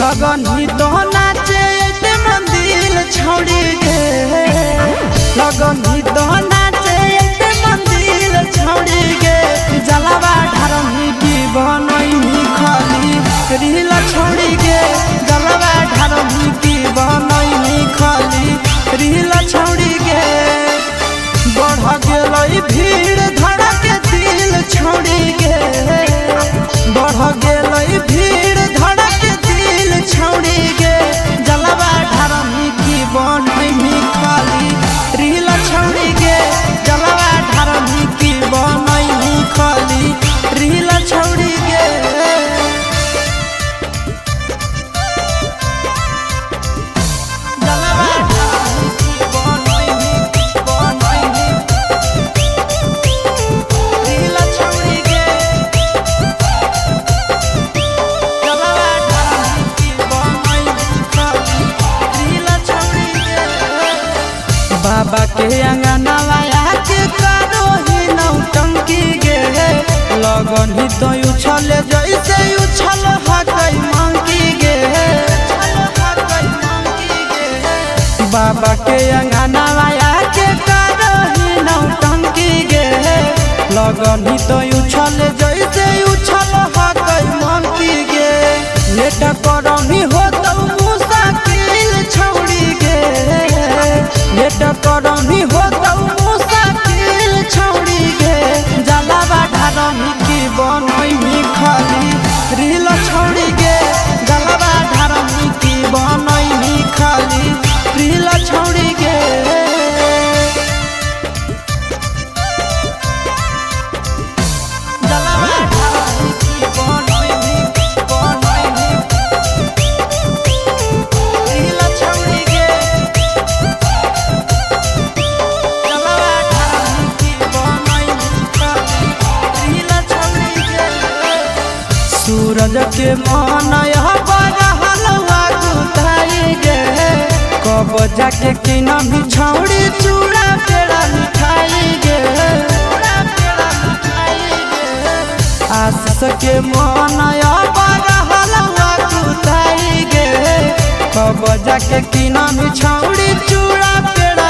लगन ही तो नाचे मंदिर छोड़ी गे लगन ही तो नाचे मंदिर छोड़ी गे जलवा ढारही की बनई खाली रील छोड़ी गे जलवा ढारही की बनई खाली रील छोड़ी गे बढ़ गेल भीड़ धड़क दिल छोड़ी गे बढ़ गेल भीड़ धड़क दिल छोड़ी गे जलवा ढारही की बनई खाली रील छोड़ी गे जलवा ढारही की बनई खाली रील छोड़ी गे बाबा के अंगना के करो ही नौटंकी गे लगन ही तो उछल जैसे उछल हकई मंकी गे बाबा के अंगना के करो ही नौटंकी गे लगन ही तो उछल जैसे उछल हकई मंकी गे लेट करमी हो तो मुसाकिल छोड़ी गे लेट करमी हो तो मुसाकिल छोड़ी गे जलवा ढारही की बनई खाली रील छोड़ी गे जलवा ढारही की बनई खाली रील छोड़ी गे जलवा ढारही की बनई रील छोड़ी गे सूरज के मन हलवा गुताई गे कब जाके किना भी छौड़ी चूड़ा पेड़ा मिठाई गे आशीष के मन हलवा गुताई गे कब जाके किना भी छौड़ी चूड़ा पेड़ा